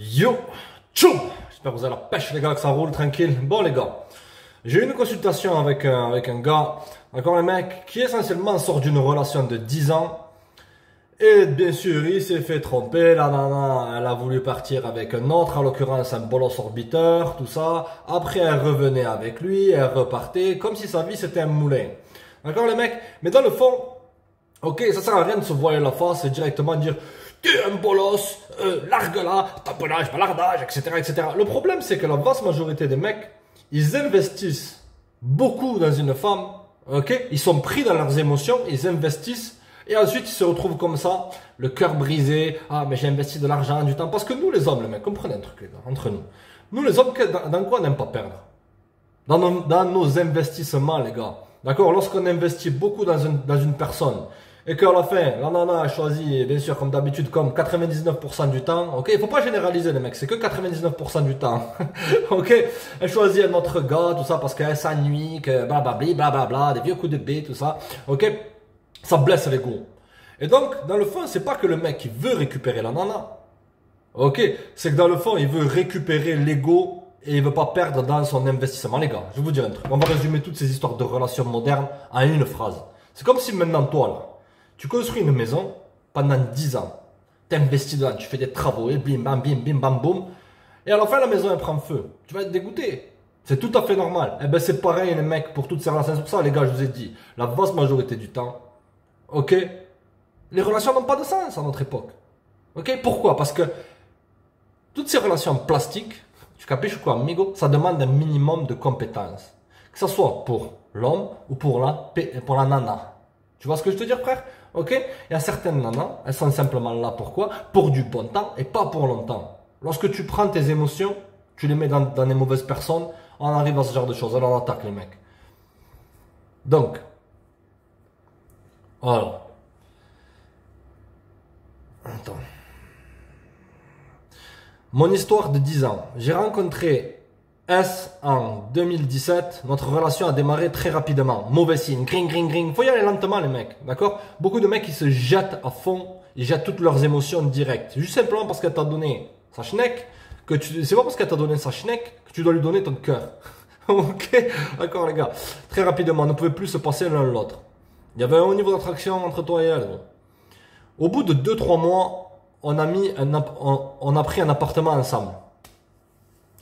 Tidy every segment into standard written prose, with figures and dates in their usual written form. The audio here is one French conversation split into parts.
Yo, tchou. J'espère que vous avez la pêche les gars, que ça roule tranquille. Bon les gars, j'ai eu une consultation avec un gars, d'accord les mecs, qui essentiellement sort d'une relation de 10 ans. Et bien sûr, il s'est fait tromper, la nana, elle a voulu partir avec un autre, en l'occurrence un bolos orbiteur, tout ça. Après, elle revenait avec lui, elle repartait, comme si sa vie c'était un moulin. D'accord les mecs? Mais dans le fond, ok, ça sert à rien de se voiler la face et directement dire t'es un bolos, largue-la, tamponnage, balardage, etc., etc. Le problème, c'est que la vaste majorité des mecs, ils investissent beaucoup dans une femme, ok? Ils sont pris dans leurs émotions, ils investissent, et ensuite ils se retrouvent comme ça, le cœur brisé. Ah, mais j'ai investi de l'argent, du temps. Parce que nous, les hommes, les mecs, comprenez un truc, les gars, entre nous. Nous, les hommes, dans quoi on n'aime pas perdre? Dans nos investissements, les gars. D'accord? Lorsqu'on investit beaucoup dans une personne, et qu'à la fin, la nana a choisi, bien sûr, comme d'habitude, comme 99% du temps, ok? Il faut pas généraliser, les mecs, c'est que 99% du temps, ok? Elle choisit un autre gars, tout ça, parce qu'elle s'ennuie, que blablabli, blablabla, des vieux coups de bête, tout ça, ok? Ça blesse l'ego. Et donc, dans le fond, c'est pas que le mec, il veut récupérer la nana, ok? C'est que dans le fond, il veut récupérer l'ego et il veut pas perdre dans son investissement. Les gars, je vais vous dire un truc. On va résumer toutes ces histoires de relations modernes en une phrase. C'est comme si maintenant, toi, là, tu construis une maison pendant 10 ans. Tu investis dedans, tu fais des travaux, et bim, bam, bim, bim, bam, boum. Et à la fin, la maison, elle prend feu. Tu vas être dégoûté. C'est tout à fait normal. Eh ben, c'est pareil, les mecs, pour toutes ces relations. C'est pour ça, les gars, je vous ai dit, la vaste majorité du temps, ok, les relations n'ont pas de sens à notre époque. Ok, pourquoi? Parce que toutes ces relations plastiques, tu capiches quoi, amigo? Ça demande un minimum de compétences. Que ce soit pour l'homme ou pour la nana. Tu vois ce que je te dire, frère? Ok? Il y a certaines nanas, elles sont simplement là pourquoi? Pour du bon temps et pas pour longtemps. Lorsque tu prends tes émotions, tu les mets dans des mauvaises personnes, on arrive à ce genre de choses. Alors on attaque les mecs. Donc, voilà. Attends. Mon histoire de 10 ans. J'ai rencontré S en 2017. Notre relation a démarré très rapidement. Mauvais signe. Gring, gring, gring. Faut y aller lentement, les mecs. D'accord? Beaucoup de mecs, ils se jettent à fond. Ils jettent toutes leurs émotions directes. Juste simplement parce qu'elle t'a donné sa schneck. C'est pas parce qu'elle t'a donné sa schneck que tu dois lui donner ton cœur. Ok? D'accord, les gars. Très rapidement. On ne pouvait plus se passer l'un l'autre. Il y avait un haut niveau d'attraction entre toi et elle. Au bout de 2-3 mois, on a pris un appartement ensemble.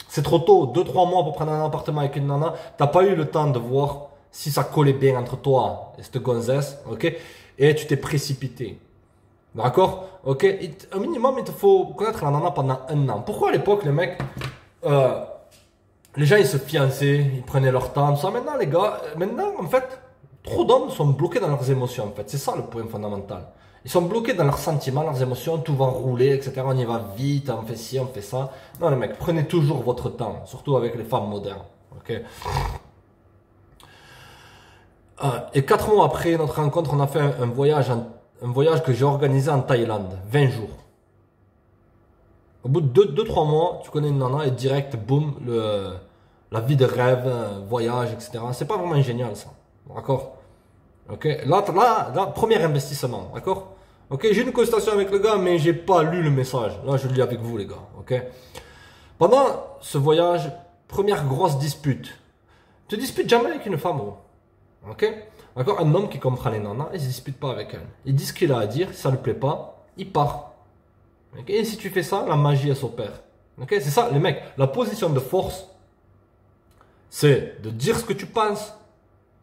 C'est trop tôt, 2-3 mois pour prendre un appartement avec une nana. T'as pas eu le temps de voir si ça collait bien entre toi et cette gonzesse, ok? Et tu t'es précipité. D'accord? Ok? Au minimum, il te faut connaître la nana pendant 1 an. Pourquoi à l'époque, les mecs, les gens ils se fiançaient, ils prenaient leur temps, tout ça. Maintenant, les gars, maintenant, en fait, trop d'hommes sont bloqués dans leurs émotions, en fait. C'est ça le point fondamental. Ils sont bloqués dans leurs sentiments, leurs émotions, tout va rouler, etc. On y va vite, on fait ci, on fait ça. Non, les mecs, prenez toujours votre temps, surtout avec les femmes modernes. Ok. Et 4 mois après notre rencontre, on a fait un voyage que j'ai organisé en Thaïlande, 20 jours. Au bout de 2-3 mois, tu connais une nana et direct, boum, la vie de rêve, voyage, etc. C'est pas vraiment génial ça, d'accord? Ok, là, premier investissement, d'accord? Ok, j'ai une consultation avec le gars, mais j'ai pas lu le message. Là, je le lis avec vous, les gars, ok? Pendant ce voyage, première grosse dispute. Tu te disputes jamais avec une femme, gros. Ok? D'accord? Un homme qui comprend les nanas, il se dispute pas avec elle. Il dit ce qu'il a à dire, si ça lui plaît pas, il part. Ok? Et si tu fais ça, la magie, elle s'opère. Ok? C'est ça, les mecs. La position de force, c'est de dire ce que tu penses.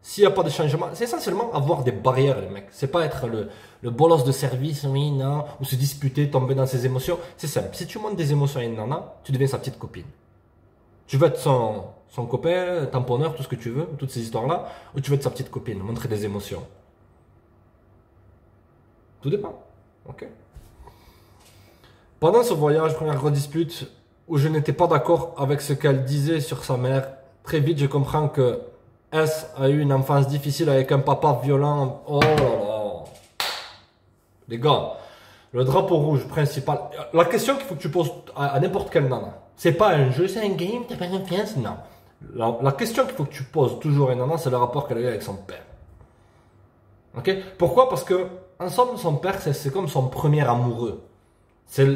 S'il n'y a pas de changement, c'est essentiellement avoir des barrières, les mecs. C'est pas être le bolos de service, oui, non, ou se disputer, tomber dans ses émotions. C'est simple. Si tu montes des émotions à une nana, tu deviens sa petite copine. Tu veux être son copain, tamponneur, tout ce que tu veux, toutes ces histoires-là, ou tu veux être sa petite copine, montrer des émotions. Tout dépend. Ok. Pendant ce voyage, première grosse dispute, où je n'étais pas d'accord avec ce qu'elle disait sur sa mère, très vite je comprends que S a eu une enfance difficile avec un papa violent. Oh là là. Les gars, le drapeau rouge principal. La question qu'il faut que tu poses à n'importe quelle nana. C'est pas un jeu, c'est un game, t'as pas confiance, non. La question qu'il faut que tu poses toujours à une nana, c'est le rapport qu'elle a eu avec son père. Ok? Pourquoi? Parce que, en somme, son père, c'est comme son premier amoureux. C'est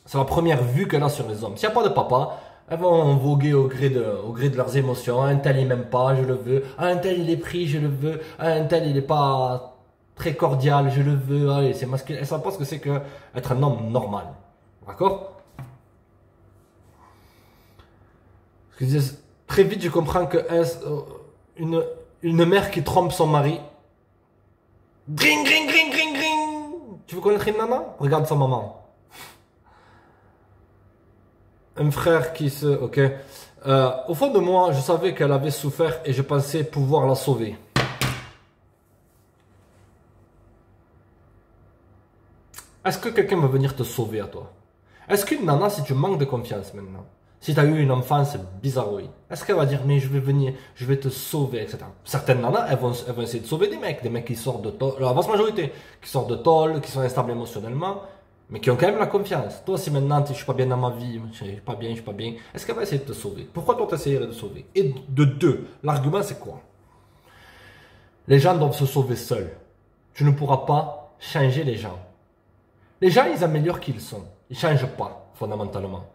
C'est la première vue qu'elle a sur les hommes. S'il n'y a pas de papa, elles vont voguer au gré de leurs émotions. Un tel il m'aime pas, je le veux. Un tel il est pris, je le veux. Un tel il est pas très cordial, je le veux. Allez, c'est masculin. Elles savent pas ce que c'est que être un homme normal. D'accord? Très vite, je comprends que une mère qui trompe son mari. Gring, gring, gring, gring, gring. Tu veux connaître une nana? Regarde sa maman. Un frère qui se... Ok. Au fond de moi, je savais qu'elle avait souffert et je pensais pouvoir la sauver. Est-ce que quelqu'un va venir te sauver à toi? Est-ce qu'une nana, si tu manques de confiance maintenant, si tu as eu une enfance bizarroïde, est-ce qu'elle va dire, mais je vais venir, je vais te sauver, etc. Certaines nanas, elles vont essayer de sauver des mecs qui sortent de tôle, la vaste majorité, qui sortent de tôle, qui sont instables émotionnellement, mais qui ont quand même la confiance. Toi, si maintenant, je suis pas bien dans ma vie, je suis pas bien, est-ce qu'elle va essayer de te sauver? Pourquoi toi, t'essayerais de sauver? Et de deux, l'argument, c'est quoi? Les gens doivent se sauver seuls. Tu ne pourras pas changer les gens. Les gens, ils améliorent qui ils sont. Ils ne changent pas, fondamentalement.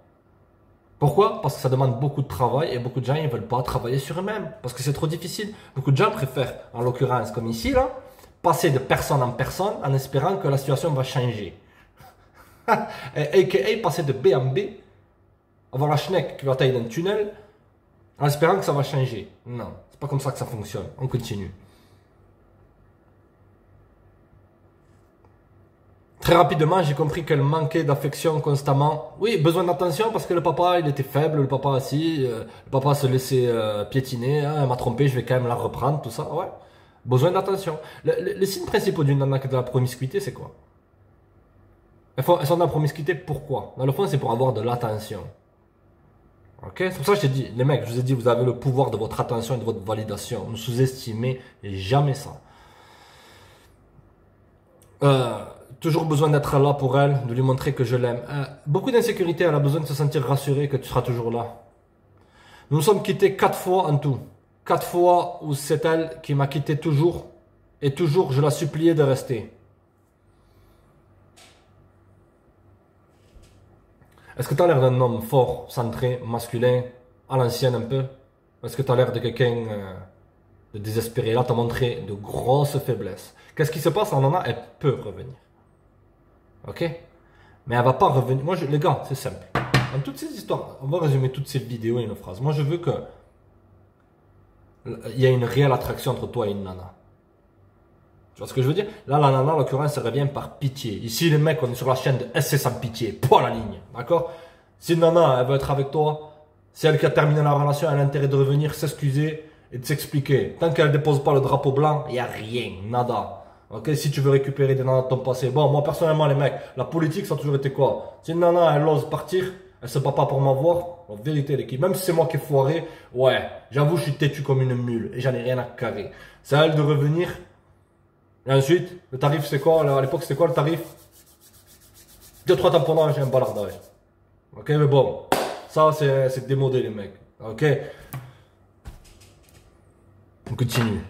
Pourquoi? Parce que ça demande beaucoup de travail et beaucoup de gens ne veulent pas travailler sur eux-mêmes. Parce que c'est trop difficile. Beaucoup de gens préfèrent, en l'occurrence, comme ici, là, passer de personne en personne en espérant que la situation va changer. A.k.a. passer de B en B, avoir la schneck qui va tailler dans le tunnel, en espérant que ça va changer. Non, c'est pas comme ça que ça fonctionne. On continue. Très rapidement, j'ai compris qu'elle manquait d'affection constamment. Oui, besoin d'attention parce que le papa, il était faible, le papa le papa se laissait piétiner, hein, elle m'a trompé, je vais quand même la reprendre, tout ça, ouais. Besoin d'attention. Les signes principaux d'une nana qui est de la promiscuité, c'est quoi? Elles sont dans la promiscuité, pourquoi? Dans le fond, c'est pour avoir de l'attention. Ok? C'est pour ça que je t'ai dit, les mecs, je vous ai dit, vous avez le pouvoir de votre attention et de votre validation. Ne sous-estimez jamais ça. Toujours besoin d'être là pour elle, de lui montrer que je l'aime. Beaucoup d'insécurité, elle a besoin de se sentir rassurée que tu seras toujours là. Nous nous sommes quittés 4 fois en tout. 4 fois où c'est elle qui m'a quitté toujours. Et toujours, je la suppliais de rester. Est-ce que tu as l'air d'un homme fort, centré, masculin, à l'ancienne un peu? Est-ce que tu as l'air de quelqu'un de désespéré? Là, tu as montré de grosses faiblesses. Qu'est-ce qui se passe? La nana, elle peut revenir. Ok? Mais elle va pas revenir. Moi, les gars, c'est simple. Dans toutes ces histoires, on va résumer toutes ces vidéos en une phrase. Moi, je veux que il y ait une réelle attraction entre toi et une nana. Tu vois ce que je veux dire? Là, la nana, en l'occurrence, elle revient par pitié. Ici, les mecs, on est sur la chaîne de SC sans pitié. Pas la ligne. D'accord? Si une nana, elle veut être avec toi, c'est elle qui a terminé la relation, elle a intérêt de revenir, s'excuser et de s'expliquer. Tant qu'elle dépose pas le drapeau blanc, il n'y a rien. Nada. Ok, si tu veux récupérer des nanas de ton passé. Bon, moi personnellement, les mecs, la politique, ça a toujours été quoi? Si une nana, elle ose partir, elle se bat pas pour m'avoir, en vérité, l'équipe, même si c'est moi qui ai foiré, ouais, j'avoue, je suis têtu comme une mule et j'en ai rien à carrer. C'est à elle de revenir. Et ensuite, le tarif, c'est quoi? À l'époque, c'était quoi le tarif? 2-3 tamponnages et un balardage. Ok, mais bon, ça, c'est démodé, les mecs. Ok? On continue.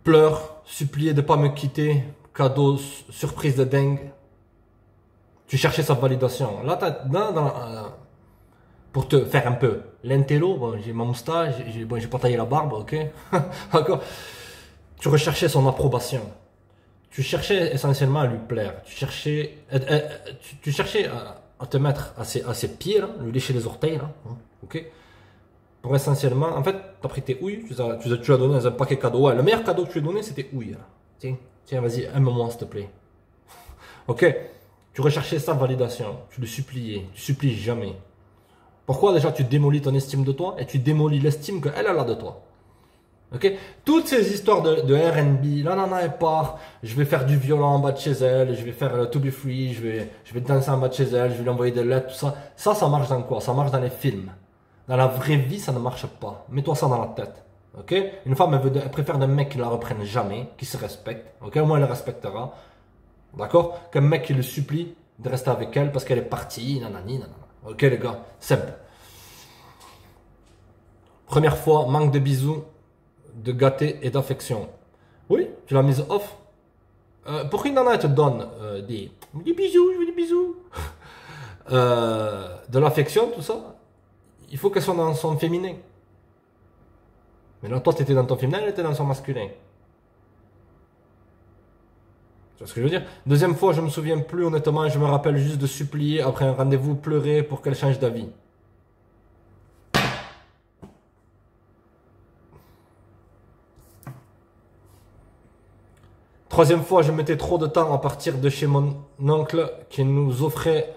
Pleure, supplier de ne pas me quitter, cadeau, surprise de dingue. Tu cherchais sa validation. Là, pour te faire un peu l'intello, bon, j'ai ma moustache, j'ai pas taillé la barbe, ok. D'accord. Tu recherchais son approbation. Tu cherchais essentiellement à lui plaire. Tu cherchais à te mettre à ses pieds, là, lui lécher les orteils, là, ok. Pour essentiellement, en fait, tu as pris tes houilles, tu as donné dans un paquet cadeau. Ouais, le meilleur cadeau que tu lui as donné, c'était houilles. Là. Tiens, vas-y, aime-moi, s'il te plaît. Ok. Tu recherchais sa validation. Tu le suppliais. Tu supplies jamais. Pourquoi déjà tu démolis ton estime de toi et tu démolis l'estime qu'elle a de toi. Ok. Toutes ces histoires de R&B, la nana elle part, je vais faire du violon en bas de chez elle, je vais faire le To Be Free, je vais danser en bas de chez elle, je vais lui envoyer des lettres, tout ça. Ça marche dans quoi? Ça marche dans les films. Dans la vraie vie, ça ne marche pas. Mets-toi ça dans la tête. Ok? Une femme, elle préfère d'un mec qui la reprenne jamais, qui se respecte. Ok? Au moins, elle le respectera. D'accord? Qu'un mec qui le supplie de rester avec elle parce qu'elle est partie, nanani, nanana. Ok, les gars? Simple. Première fois, manque de bisous, de gâter et d'affection. Oui, tu l'as mise off. Pour qu'une nana elle te donne des bisous, je veux des bisous, de l'affection, tout ça, il faut qu'elle soit dans son féminin. Mais là, toi, tu étais dans ton féminin, elle était dans son masculin. Tu vois ce que je veux dire? Deuxième fois, je me souviens plus honnêtement, je me rappelle juste de supplier après un rendez-vous, pleurer pour qu'elle change d'avis. Troisième fois, je mettais trop de temps à partir de chez mon oncle qui nous offrait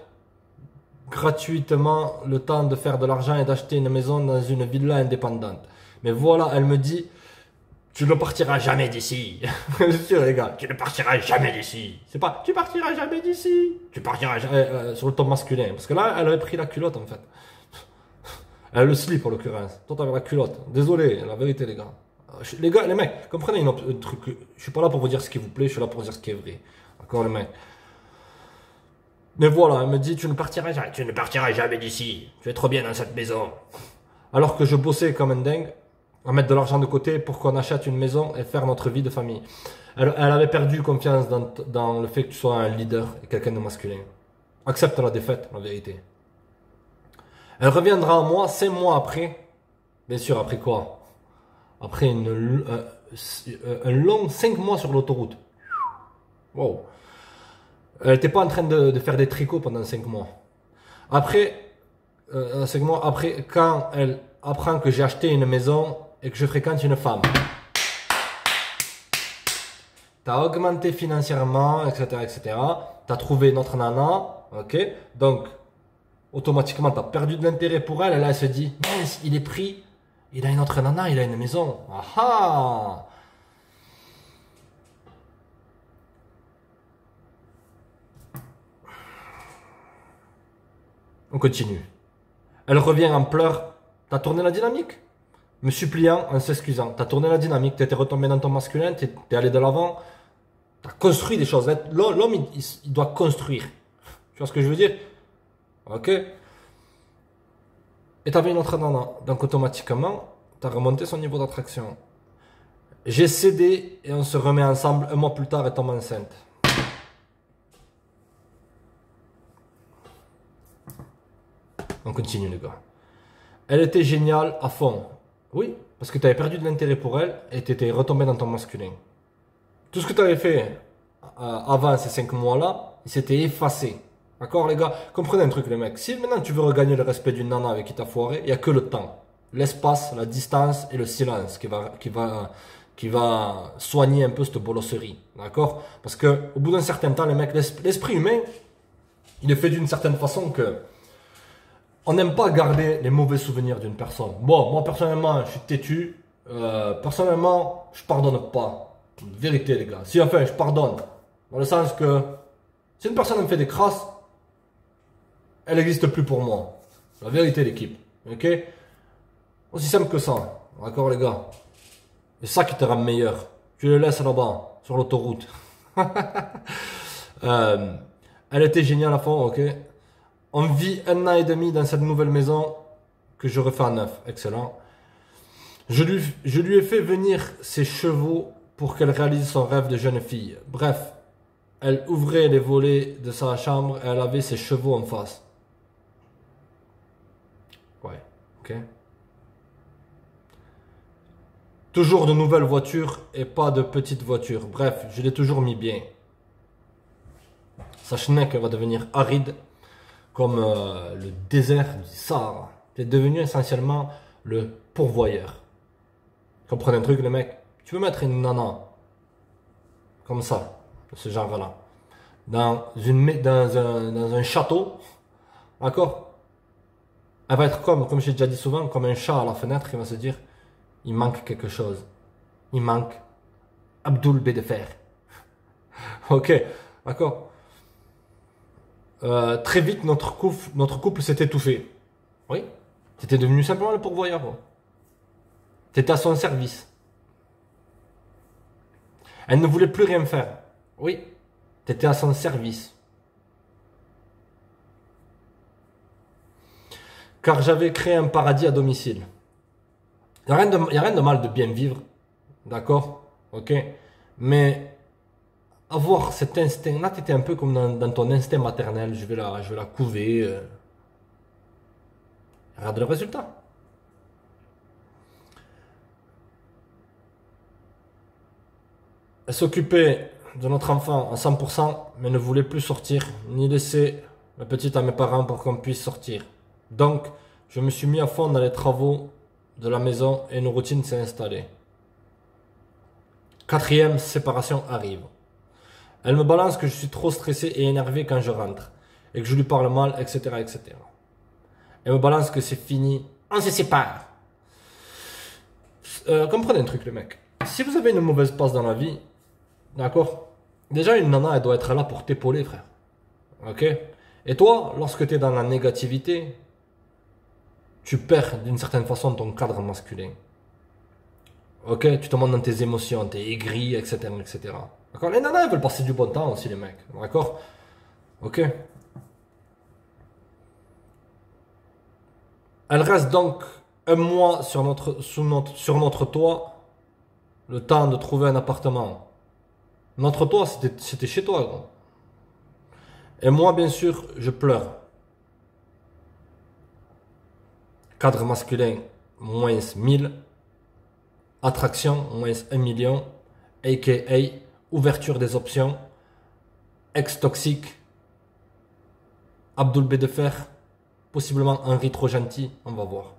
gratuitement le temps de faire de l'argent et d'acheter une maison dans une villa indépendante. Mais voilà, elle me dit, tu ne partiras jamais d'ici. Je suis sûr, les gars, tu ne partiras jamais d'ici. C'est pas, tu partiras jamais d'ici. Tu partiras jamais, sur le ton masculin. Parce que là, elle avait pris la culotte, en fait. Elle a le slip, en l'occurrence. Toi, t'avais la culotte. Désolé, la vérité, les gars. Les gars, les mecs, comprenez un truc. Je suis pas là pour vous dire ce qui vous plaît, je suis là pour vous dire ce qui est vrai. D'accord, les mecs. Mais voilà, elle me dit, tu ne partiras jamais d'ici. Tu es trop bien dans cette maison. Alors que je bossais comme un dingue, à mettre de l'argent de côté pour qu'on achète une maison et faire notre vie de famille. Elle avait perdu confiance dans le fait que tu sois un leader et quelqu'un de masculin. Accepte la défaite, la vérité. Elle reviendra à moi 5 mois après. Bien sûr, après quoi? Après un long 5 mois sur l'autoroute. Wow. Elle n'était pas en train de faire des tricots pendant 5 mois. Après, 5 mois après, quand elle apprend que j'ai acheté une maison et que je fréquente une femme. Tu as augmenté financièrement, etc., etc. Tu as trouvé notre nana, ok? Donc, automatiquement, tu as perdu de l'intérêt pour elle. Et là, elle se dit, mince, il est pris. Il a une autre nana, il a une maison. Ah ah! On continue. Elle revient en pleurs. T'as tourné la dynamique? Me suppliant, en s'excusant. T'as tourné la dynamique, t'étais retombé dans ton masculin, t'es allé de l'avant. T'as construit des choses. L'homme, il doit construire. Tu vois ce que je veux dire? Ok? Et t'avais une autre nana. Donc automatiquement, t'as remonté son niveau d'attraction. J'ai cédé et on se remet ensemble. Un mois plus tard, elle tombe enceinte. On continue, les gars. Elle était géniale à fond. Oui, parce que tu avais perdu de l'intérêt pour elle et tu étais retombé dans ton masculin. Tout ce que tu avais fait avant ces 5 mois-là, il s'était effacé. D'accord, les gars? Comprenez un truc, les mecs. Si maintenant tu veux regagner le respect d'une nana avec qui t'as foiré, il n'y a que le temps. L'espace, la distance et le silence qui va soigner un peu cette bolosserie. D'accord? Parce que au bout d'un certain temps, les mecs, l'esprit humain, il est fait d'une certaine façon que on n'aime pas garder les mauvais souvenirs d'une personne. Bon, moi personnellement, je suis têtu. Personnellement, je pardonne pas. Vérité, les gars. Si enfin, je pardonne. Dans le sens que si une personne me fait des crasses, elle n'existe plus pour moi. La vérité, l'équipe. Ok? Aussi simple que ça. D'accord, les gars? C'est ça qui te rend meilleur. Tu le laisses là-bas, sur l'autoroute. Elle était géniale à fond, ok? On vit 1 an et demi dans cette nouvelle maison que je refais à neuf. Excellent. Je lui ai fait venir ses chevaux pour qu'elle réalise son rêve de jeune fille. Bref, elle ouvrait les volets de sa chambre et elle avait ses chevaux en face. Ouais, ok. Toujours de nouvelles voitures et pas de petites voitures. Bref, je l'ai toujours mis bien. Sa schneck va devenir aride comme le désert du Sahara. C'est devenu essentiellement le pourvoyeur. Comprenez un truc, les mecs? Tu veux mettre une nana comme ça, de ce genre-là, dans un château, d'accord? Elle va être comme j'ai déjà dit souvent, comme un chat à la fenêtre qui va se dire, il manque quelque chose. Il manque Abdul Bédefer. Ok, d'accord? Très vite, notre couple s'est étouffé. Oui, c'était devenu simplement le pourvoyeur. C'était à son service. Elle ne voulait plus rien faire. Oui, t'étais à son service. Car j'avais créé un paradis à domicile. Il n'y a rien de mal de bien vivre. D'accord? Ok? Mais avoir cet instinct, là tu étais un peu comme dans ton instinct maternel, je vais la couver. Regarde le résultat. Elle s'occupait de notre enfant à 100%, mais ne voulait plus sortir, ni laisser la petite à mes parents pour qu'on puisse sortir. Donc, je me suis mis à fond dans les travaux de la maison et une routine s'est installée. Quatrième séparation arrive. Elle me balance que je suis trop stressé et énervé quand je rentre, et que je lui parle mal, etc., etc. Elle me balance que c'est fini, on se sépare. Comprenez un truc, les mecs. Si vous avez une mauvaise passe dans la vie, d'accord, déjà une nana, elle doit être là pour t'épauler, frère. Ok? Et toi, lorsque tu es dans la négativité, tu perds d'une certaine façon ton cadre masculin. Ok? Tu te montres dans tes émotions, t'es aigri, etc., etc. D'accord? Les nanas, elles veulent passer du bon temps aussi, les mecs. D'accord? Ok? Elle reste donc un mois sur notre toit, le temps de trouver un appartement. Notre toit, c'était chez toi, gros. Et moi, bien sûr, je pleure. Cadre masculin, moins 1000. Attraction, moins 1 million. A.K.A. ouverture des options. Ex-toxique. Abdoul Bédefer. Possiblement Henri trop gentil. On va voir.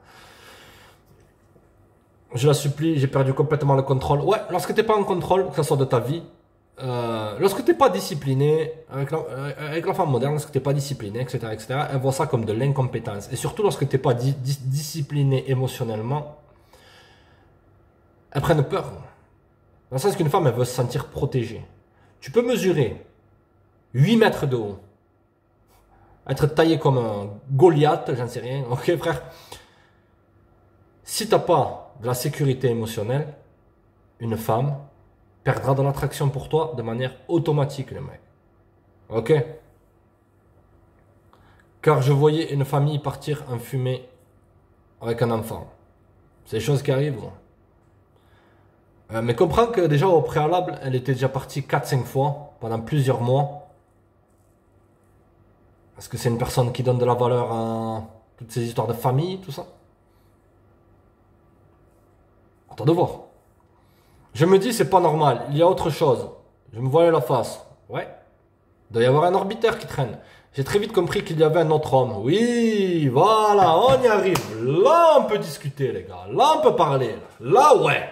Je la supplie, j'ai perdu complètement le contrôle. Ouais, lorsque tu n'es pas en contrôle, que ce soit de ta vie, lorsque tu n'es pas discipliné, avec la femme moderne, lorsque tu n'es pas discipliné, etc., etc., elle voit ça comme de l'incompétence. Et surtout lorsque tu n'es pas discipliné émotionnellement, elles prennent peur. Dans le sens qu'une femme, elle veut se sentir protégée. Tu peux mesurer 8 mètres de haut, être taillé comme un Goliath, j'en sais rien, ok frère. Si tu n'as pas de la sécurité émotionnelle, une femme perdra de l'attraction pour toi de manière automatique, le mec. Ok? Car je voyais une famille partir en fumée avec un enfant. C'est des choses qui arrivent, gros. Mais comprends que déjà au préalable, elle était déjà partie 4-5 fois pendant plusieurs mois. Est-ce que c'est une personne qui donne de la valeur à toutes ces histoires de famille, tout ça? Attends de voir. Je me dis, c'est pas normal, il y a autre chose. Je me voilais la face. Ouais. Il doit y avoir un orbiteur qui traîne. J'ai très vite compris qu'il y avait un autre homme. Oui, voilà, on y arrive. Là, on peut discuter, les gars. Là, on peut parler. Là, ouais.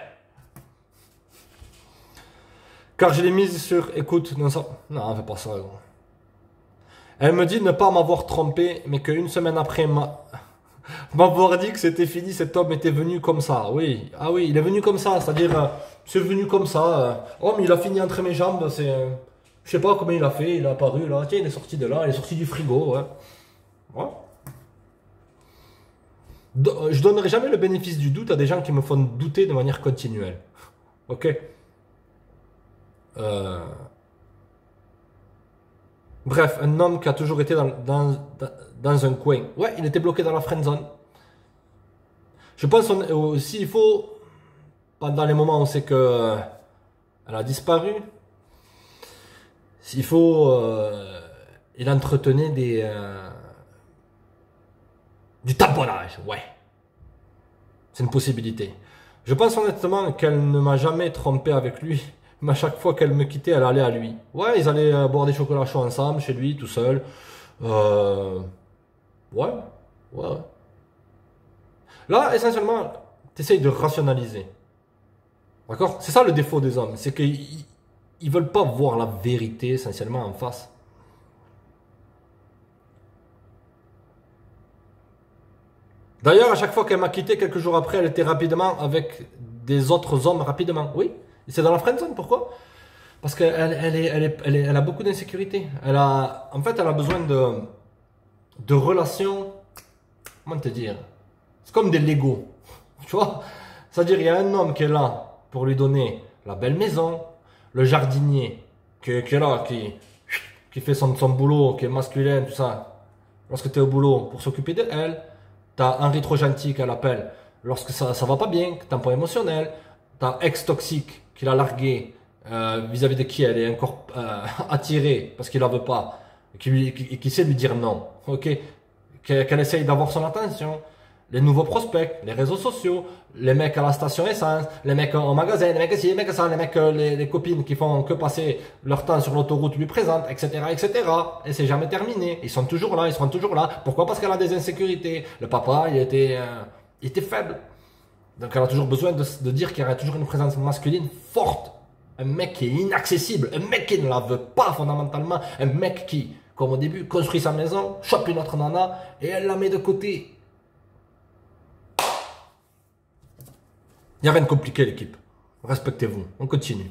Car je l'ai mise sur écoute. Non, ça... non, on fait pas ça, gros. Elle me dit de ne pas m'avoir trompé, mais qu'une semaine après m'avoir dit que c'était fini, cet homme était venu comme ça. Oui, ah oui, il est venu comme ça, c'est-à-dire, c'est venu comme ça. Oh, mais il a fini entre mes jambes, c'est... je sais pas comment il a fait, il est apparu là, tiens, il est sorti de là, il est sorti du frigo, ouais. Ouais. Je donnerai jamais le bénéfice du doute à des gens qui me font douter de manière continuelle. Ok? Bref, un homme qui a toujours été dans un coin. Ouais, il était bloqué dans la friendzone. Je pense aussi, il faut, pendant les moments où c'est que elle a disparu, il faut, il entretenait du tamponnage, ouais. C'est une possibilité. Je pense honnêtement qu'elle ne m'a jamais trompé avec lui. Mais à chaque fois qu'elle me quittait, elle allait à lui. Ouais, ils allaient boire des chocolats chauds ensemble, chez lui, tout seul. Ouais. Là, essentiellement, tu essayes de rationaliser. D'accord? C'est ça le défaut des hommes. C'est qu'ils ne veulent pas voir la vérité, essentiellement, en face. D'ailleurs, à chaque fois qu'elle m'a quitté, quelques jours après, elle était rapidement avec des autres hommes, rapidement. Oui, c'est dans la friendzone, pourquoi? Parce qu'elle a beaucoup d'insécurité. En fait, elle a besoin de relations, comment te dire? C'est comme des Lego, tu vois? C'est-à-dire, il y a un homme qui est là pour lui donner la belle maison, le jardinier qui est là, qui fait son boulot, qui est masculin, tout ça. Lorsque tu es au boulot, pour s'occuper d'elle. T'as Henri trop gentil qu'elle appelle lorsque ça va pas bien, que t'as un point émotionnel. T'as ex toxique qui l'a largué vis-à-vis de qui elle est encore attirée parce qu'il la veut pas, qui sait lui dire non, ok, qu'elle essaye d'avoir son attention. Les nouveaux prospects, les réseaux sociaux, les mecs à la station essence, les mecs en magasin, les mecs ici, les mecs ça, les mecs, les copines qui font que passer leur temps sur l'autoroute lui présentent, etc., etc. Et c'est jamais terminé. Ils sont toujours là, ils seront toujours là. Pourquoi? Parce qu'elle a des insécurités. Le papa, il était faible. Donc elle a toujours besoin de dire qu'il y a toujours une présence masculine forte. Un mec qui est inaccessible, un mec qui ne la veut pas fondamentalement, un mec qui, comme au début, construit sa maison, chope une autre nana et elle la met de côté. Il n'y a rien de compliqué, l'équipe. Respectez-vous. On continue.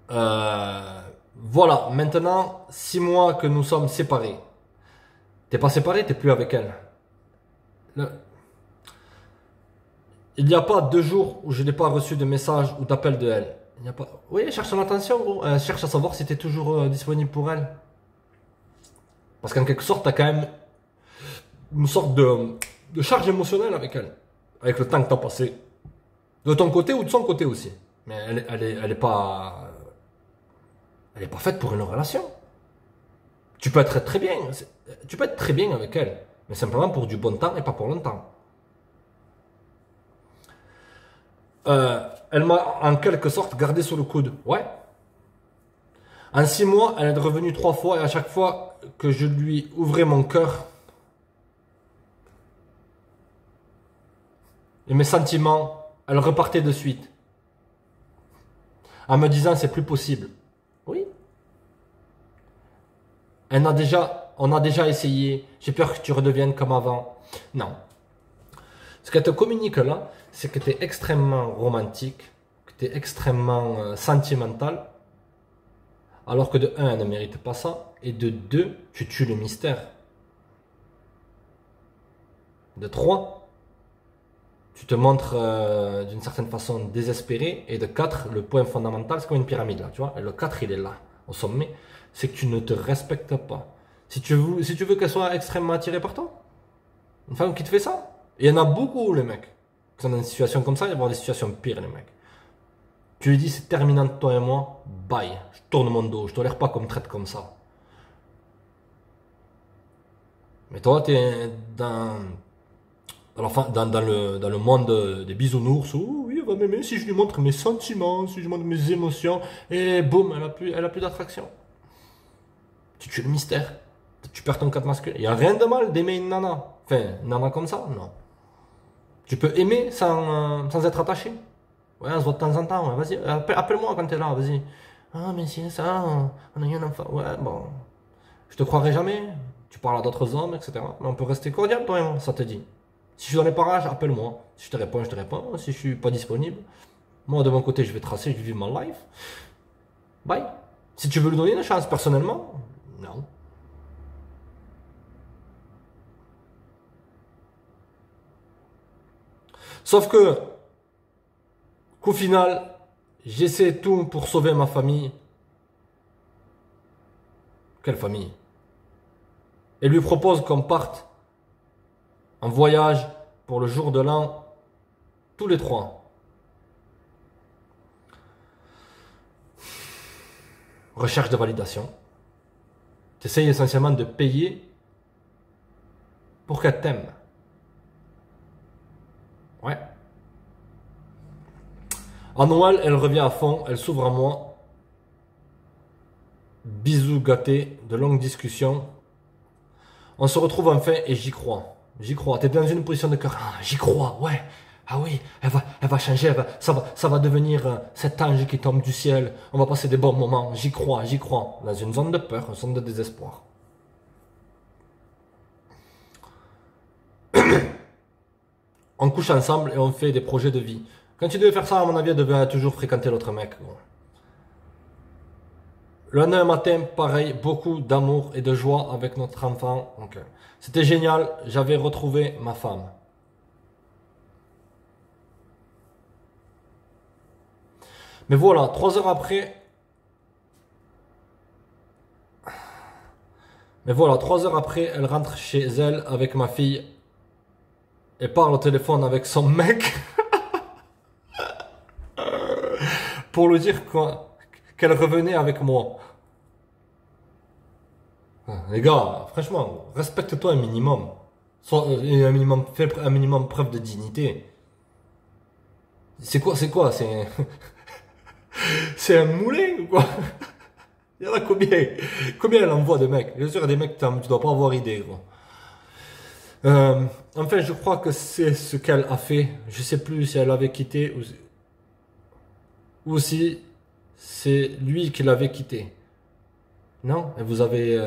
Voilà. Maintenant, 6 mois que nous sommes séparés. T'es pas séparé, t'es plus avec elle. Il n'y a pas 2 jours où je n'ai pas reçu de message ou d'appel de elle. Il n'y a pas... Oui, elle cherche son attention, gros. Elle cherche à savoir si t'es toujours disponible pour elle. Parce qu'en quelque sorte, t'as quand même une sorte de charge émotionnelle avec elle. Avec le temps que t'as passé. De ton côté ou de son côté aussi. Mais elle est pas... Elle est pas faite pour une relation. Tu peux être très bien. Tu peux être très bien avec elle. Mais simplement pour du bon temps et pas pour longtemps. Elle m'a en quelque sorte gardé sous le coude. Ouais. En 6 mois, elle est revenue 3 fois et à chaque fois que je lui ouvrais mon cœur et mes sentiments, elle repartait de suite. En me disant c'est plus possible. Oui. On a déjà essayé. J'ai peur que tu redeviennes comme avant. Non. Ce qu'elle te communique là, c'est que tu es extrêmement romantique, que tu es extrêmement sentimental, alors que de 1, elle ne mérite pas ça, et de 2, tu tues le mystère. De 3, tu te montres d'une certaine façon désespéré, et de 4, le point fondamental, c'est comme une pyramide là, tu vois, et le 4 il est là, au sommet, c'est que tu ne te respectes pas. Si tu veux qu'elle soit extrêmement attirée par toi, une femme qui te fait ça, et il y en a beaucoup les mecs qui sont dans une situation comme ça, il va y avoir des situations pires les mecs. Tu lui dis c'est terminant de toi et moi, bye, je tourne mon dos, je tolère pas qu'on me traite comme ça. Mais toi tu es dans le monde des bisounours où oui, elle va m'aimer si je lui montre mes sentiments, si je lui montre mes émotions, et boum, elle a plus d'attraction. Tu tues le mystère, tu perds ton cadre masculin. Il n'y a rien de mal d'aimer une nana. Enfin, une nana comme ça, non. Tu peux aimer sans être attaché. Ouais, on se voit de temps en temps, ouais, vas-y, appelle-moi quand t'es là, vas-y. Ah, mais c'est ça, on a eu un enfant. Ouais, bon, je te croirai jamais. Tu parles à d'autres hommes, etc. Mais on peut rester cordial, toi et moi, ça te dit. Si je suis dans les parages, appelle-moi. Si je te réponds, je te réponds. Si je suis pas disponible, moi, de mon côté, je vais tracer, je vais vivre ma life. Bye. Si tu veux lui donner une chance, personnellement, non. Sauf que, qu'au final, j'essaie tout pour sauver ma famille. Quelle famille? Et lui propose qu'on parte en voyage pour le jour de l'an, tous les 3. Recherche de validation. Tu essayes essentiellement de payer pour qu'elle t'aime. Ouais. En Noël, elle revient à fond, elle s'ouvre à moi. Bisous gâtés, de longues discussions. On se retrouve enfin et j'y crois. J'y crois. T'es dans une position de cœur. Ah, j'y crois, ouais. Ah oui, elle va changer, ça va devenir cet ange qui tombe du ciel. On va passer des bons moments. J'y crois, j'y crois. Dans une zone de peur, une zone de désespoir. On couche ensemble et on fait des projets de vie. Quand tu devais faire ça, à mon avis, elle devait toujours fréquenter l'autre mec. Le lendemain matin, pareil, beaucoup d'amour et de joie avec notre enfant. Okay. C'était génial, j'avais retrouvé ma femme. Mais voilà, 3 heures après... elle rentre chez elle avec ma fille. et parle au téléphone avec son mec pour lui dire qu'elle revenait avec moi. Les gars, franchement, respecte-toi un minimum. Fais un minimum preuve de dignité. C'est quoi? C'est un moulin ou quoi? Il y en a combien? Combien elle envoie de mecs? Bien sûr, il y a des mecs, tu dois pas avoir idée, quoi. Enfin, je crois que c'est ce qu'elle a fait. Je sais plus si elle avait quitté ou si c'est lui qui l'avait quitté. Non? Et vous avez,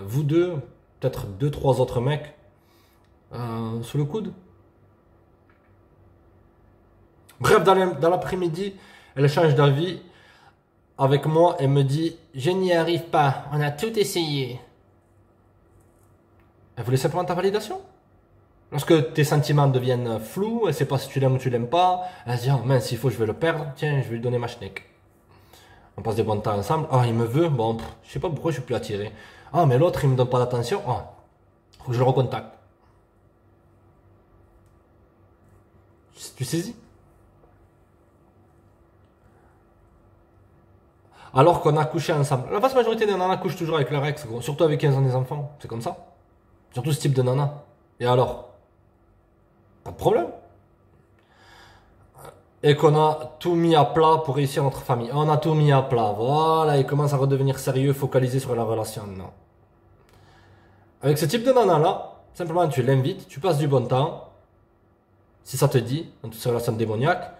vous deux, peut-être deux, trois autres mecs sous le coude. Bref, dans l'après-midi, elle change d'avis avec moi et me dit « Je n'y arrive pas, on a tout essayé. » Elle voulait simplement ta validation. Lorsque tes sentiments deviennent flous, elle ne sait pas si tu l'aimes ou tu l'aimes pas, elle se dit oh, « mince, s'il faut, je vais le perdre, tiens, je vais lui donner ma schneck. » On passe des bons temps ensemble. « Ah, il me veut, bon, je sais pas pourquoi je suis plus attiré. Ah, mais l'autre, il me donne pas d'attention, ah, faut que je le recontacte. » Tu saisis? Alors qu'on a couché ensemble. La vaste majorité des nanas couchent toujours avec leur ex, gros. Surtout avec 15 ans des enfants. C'est comme ça. Surtout ce type de nana. Et alors? Pas de problème. Et qu'on a tout mis à plat pour réussir notre famille. On a tout mis à plat. Voilà, il commence à redevenir sérieux, focalisé sur la relation. Non. Avec ce type de nana-là, simplement tu l'invites, tu passes du bon temps. Si ça te dit, dans toute ces relations démoniaques,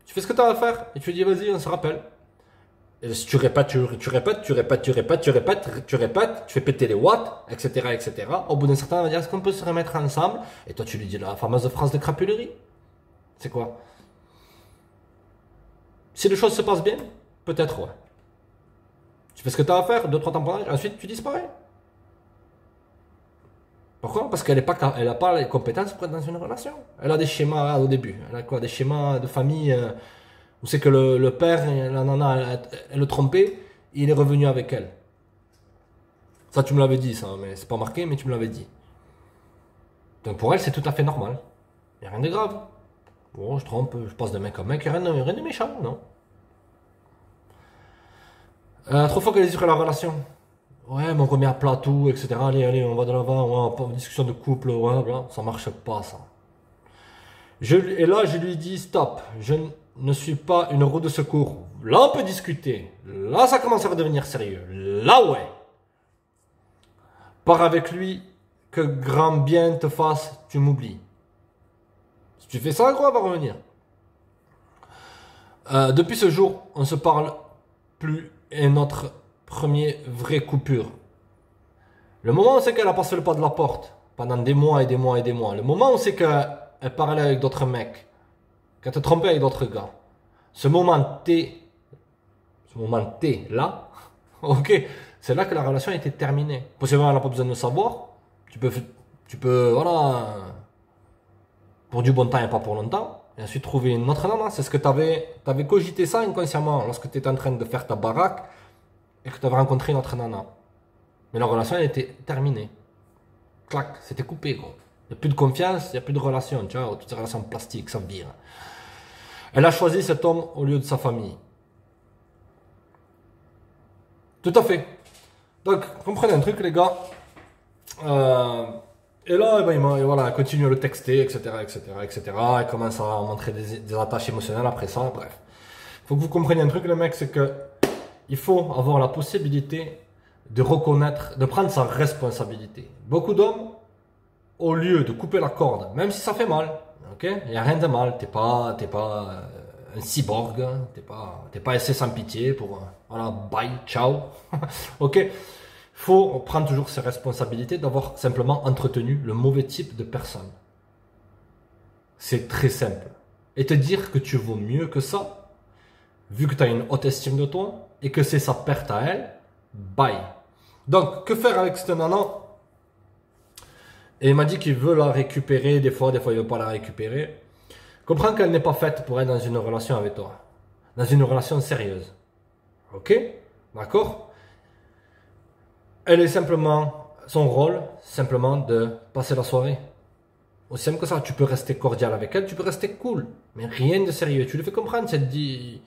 tu fais ce que tu as à faire et tu lui dis vas-y, on se rappelle. Et si tu répètes, tu fais péter les watts, etc., etc. Au bout d'un certain temps, on va dire, est-ce qu'on peut se remettre ensemble? Et toi, tu lui dis la fameuse phrase de crapulerie. C'est quoi? Si les choses se passent bien, peut-être, ouais. Tu fais ce que tu as à faire, 2-3 tamponnages, ensuite tu disparais. Pourquoi? Parce qu'elle n'a pas les compétences pour être dans une relation. Elle a des schémas au début. Elle a quoi? Des schémas de famille où c'est que le père, la nana, elle le trompait, il est revenu avec elle. Ça, tu me l'avais dit, ça, mais c'est pas marqué, mais tu me l'avais dit. Donc pour elle, c'est tout à fait normal. Il n'y a rien de grave. Bon, je trompe, je passe de mec à mec, il n'y a rien de méchant, non. Trop focalisé sur la relation. Ouais, mais on remet à plat tout, etc. Allez, on va de l'avant, ouais, discussion de couple, ouais, bla, ça marche pas, ça. Et là, je lui dis stop, je ne suis pas une roue de secours. Là, on peut discuter. Là, ça commence à redevenir sérieux. Là, ouais. Pars avec lui, que grand bien te fasse, tu m'oublies. Si tu fais ça, quoi, va revenir. Depuis ce jour, on se parle plus et notre premier vraie coupure. Le moment où c'est qu'elle a passé le pas de la porte, pendant des mois et des mois et des mois, le moment où c'est qu'elle parlait avec d'autres mecs, qu'elle te trompait avec d'autres gars, ce moment T là, ok, c'est là que la relation a été terminée. Possiblement, elle n'a pas besoin de savoir. Tu peux, voilà, pour du bon temps et pas pour longtemps. Et ensuite trouver une autre nana. C'est ce que tu avais cogité ça inconsciemment lorsque tu étais en train de faire ta baraque et que tu avais rencontré une autre nana. Mais la relation, elle était terminée. Clac, c'était coupé, gros. Il n'y a plus de confiance, il n'y a plus de relation. Tu vois, toutes ces relations plastiques, ça vire. Elle a choisi cet homme au lieu de sa famille. Tout à fait. Donc, comprenez un truc, les gars. Et là, ben, voilà, elle continue à le texter, etc., etc., etc. Elle commence à montrer des attaches émotionnelles après ça, bref. Faut que vous compreniez un truc, les mecs, c'est que il faut avoir la possibilité de reconnaître, de prendre sa responsabilité. Beaucoup d'hommes, au lieu de couper la corde, même si ça fait mal, ok, il n'y a rien de mal, t'es pas un cyborg, t'es pas essai sans pitié pour, voilà, bye, ciao, ok. Faut prendre toujours ses responsabilités d'avoir simplement entretenu le mauvais type de personne. C'est très simple. Et te dire que tu vaux mieux que ça, vu que tu as une haute estime de toi, et que c'est sa perte à elle, bye. Donc, que faire avec cette nana? Et il m'a dit qu'il veut la récupérer, des fois il veut pas la récupérer. Comprends qu'elle n'est pas faite pour être dans une relation avec toi. Dans une relation sérieuse. Ok? D'accord? Elle est simplement, son rôle, simplement de passer la soirée. Aussi simple que ça. Tu peux rester cordial avec elle, tu peux rester cool. Mais rien de sérieux. Tu lui fais comprendre, tu te dis...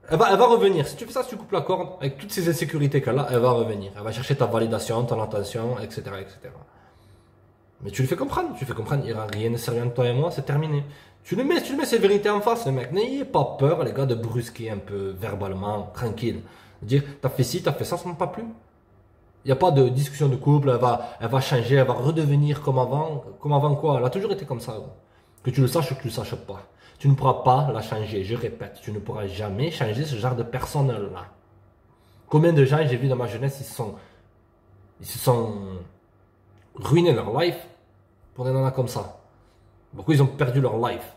Elle va revenir. Si tu fais ça, si tu coupes la corde, avec toutes ces insécurités qu'elle a, elle va revenir. Elle va chercher ta validation, ton attention, etc., etc. Mais tu lui fais comprendre. Tu lui fais comprendre, il n'y aura rien de sérieux entre toi et moi, c'est terminé. Tu lui mets ces vérités en face, les mecs. N'ayez pas peur, les gars, de brusquer un peu verbalement, tranquille. Dire, t'as fait ci, t'as fait ça m'a pas plu. Il n'y a pas de discussion de couple, elle va changer, elle va redevenir comme avant. Comme avant quoi? Elle a toujours été comme ça. Gros. Que tu le saches ou que tu le saches pas. Tu ne pourras pas la changer, je répète. Tu ne pourras jamais changer ce genre de personne-là. Combien de gens j'ai vu dans ma jeunesse, ils se sont ruinés leur life pour des nanas comme ça. Beaucoup, ils ont perdu leur life.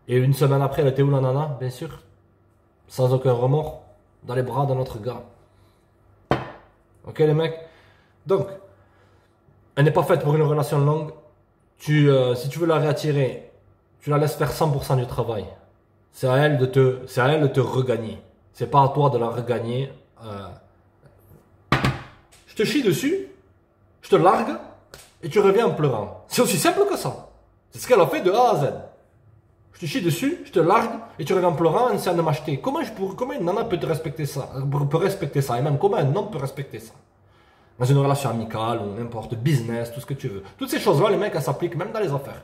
Et une semaine après, elle était où la nana? Bien sûr. Sans aucun remords. Dans les bras d'un autre gars. Ok les mecs? Donc, elle n'est pas faite pour une relation longue. Si tu veux la réattirer, tu la laisses faire 100% du travail. C'est à elle de te regagner. C'est pas à toi de la regagner. Je te chie dessus, je te largue et tu reviens en pleurant. C'est aussi simple que ça. C'est ce qu'elle a fait de A à Z. Je te chie dessus, je te largue et tu reviens en pleurant en essayant de m'acheter. Comment une nana peut te respecter ça? Peut respecter ça? Et même comment un homme peut respecter ça? Dans une relation amicale ou n'importe, business, tout ce que tu veux. Toutes ces choses-là, les mecs, elles s'appliquent même dans les affaires.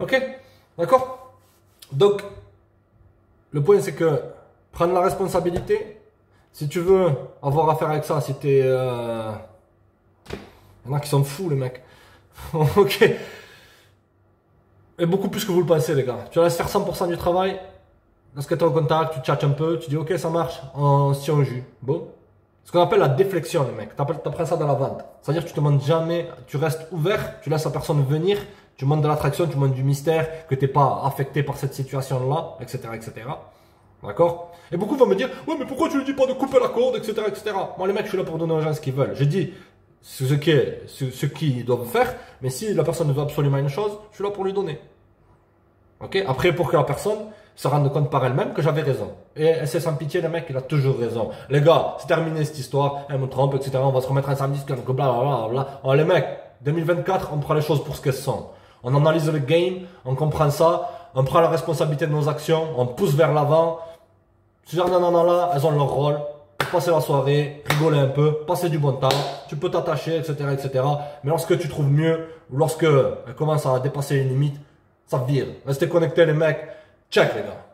Ok? D'accord? Donc, le point c'est que prendre la responsabilité, si tu veux avoir affaire avec ça, si t'es... Il y en a qui sont fous, les mecs. Ok? Et beaucoup plus que vous le pensez, les gars. Tu laisses faire 100% du travail. Lorsque tu es en contact, tu tchatches un peu, tu dis ok, ça marche, on se tient au jus. Bon. Ce qu'on appelle la déflexion, les mecs. Tu apprends ça dans la vente. C'est-à-dire que tu te montres jamais, tu restes ouvert, tu laisses la personne venir, tu montres de l'attraction, tu montres du mystère, que tu n'es pas affecté par cette situation-là, etc., etc. D'accord? Et beaucoup vont me dire, ouais, mais pourquoi tu ne dis pas de couper la corde, etc., etc. Moi, les mecs, je suis là pour donner aux gens ce qu'ils veulent. Je dis ce qu'ils doivent faire, mais si la personne veut absolument une chose, je suis là pour lui donner. Ok? Après, pour que la personne se rende compte par elle-même que j'avais raison. Et c'est sans pitié, le mec, il a toujours raison. Les gars, c'est terminé cette histoire, elle me trompe, etc. On va se remettre ensemble, blablabla. Oh, les mecs, 2024, on prend les choses pour ce qu'elles sont. On analyse le game, on comprend ça, on prend la responsabilité de nos actions, on pousse vers l'avant. Ce genre de nanas-là, elles ont leur rôle. Passer la soirée, rigoler un peu, passer du bon temps, tu peux t'attacher, etc., etc. Mais lorsque tu trouves mieux, ou lorsque elle commence à dépasser une limite, ça vire. Restez connectés les mecs. Check les gars.